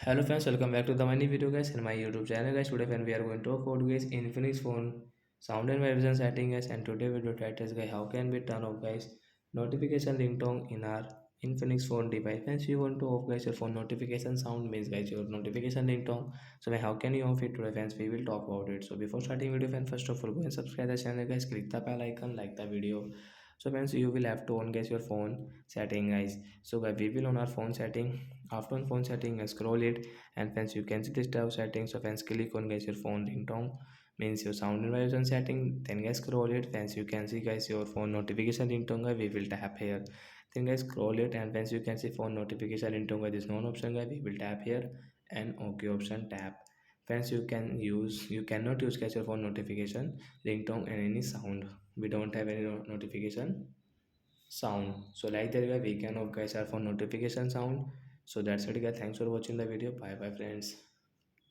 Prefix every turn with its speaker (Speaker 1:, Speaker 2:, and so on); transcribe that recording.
Speaker 1: Hello friends, welcome back to the many video guys in my YouTube channel guys. Today friend we are going to talk about guys infinix phone sound and vibration setting guys, and today video title is guys how can we turn off guys notification ringtone in our infinix phone device. Friends, you want to off guys your phone notification sound means guys your notification ringtone. So how can you off it today friends, we will talk about it. So before starting video friends, first of all go and subscribe the channel guys, click the bell icon, like the video. So friends, you will have to on guys your phone setting guys. So guys, we will on our phone setting. After on phone setting scroll it, and friends you can see this tab settings. So friends, click on guys your phone ringtone means your sound and vibration setting, then guys scroll it. Friends, you can see guys your phone notification ringtone guys, we will tap here. Then guys scroll it, and friends you can see phone notification ringtone guys, this non option guys, we will tap here, and OK option tap. Friends, you cannot use guys your phone notification ringtone and any sound. We don't have any notification sound. So like that way we can off guys our phone notification sound. So that's it guys, thanks for watching the video. Bye bye friends.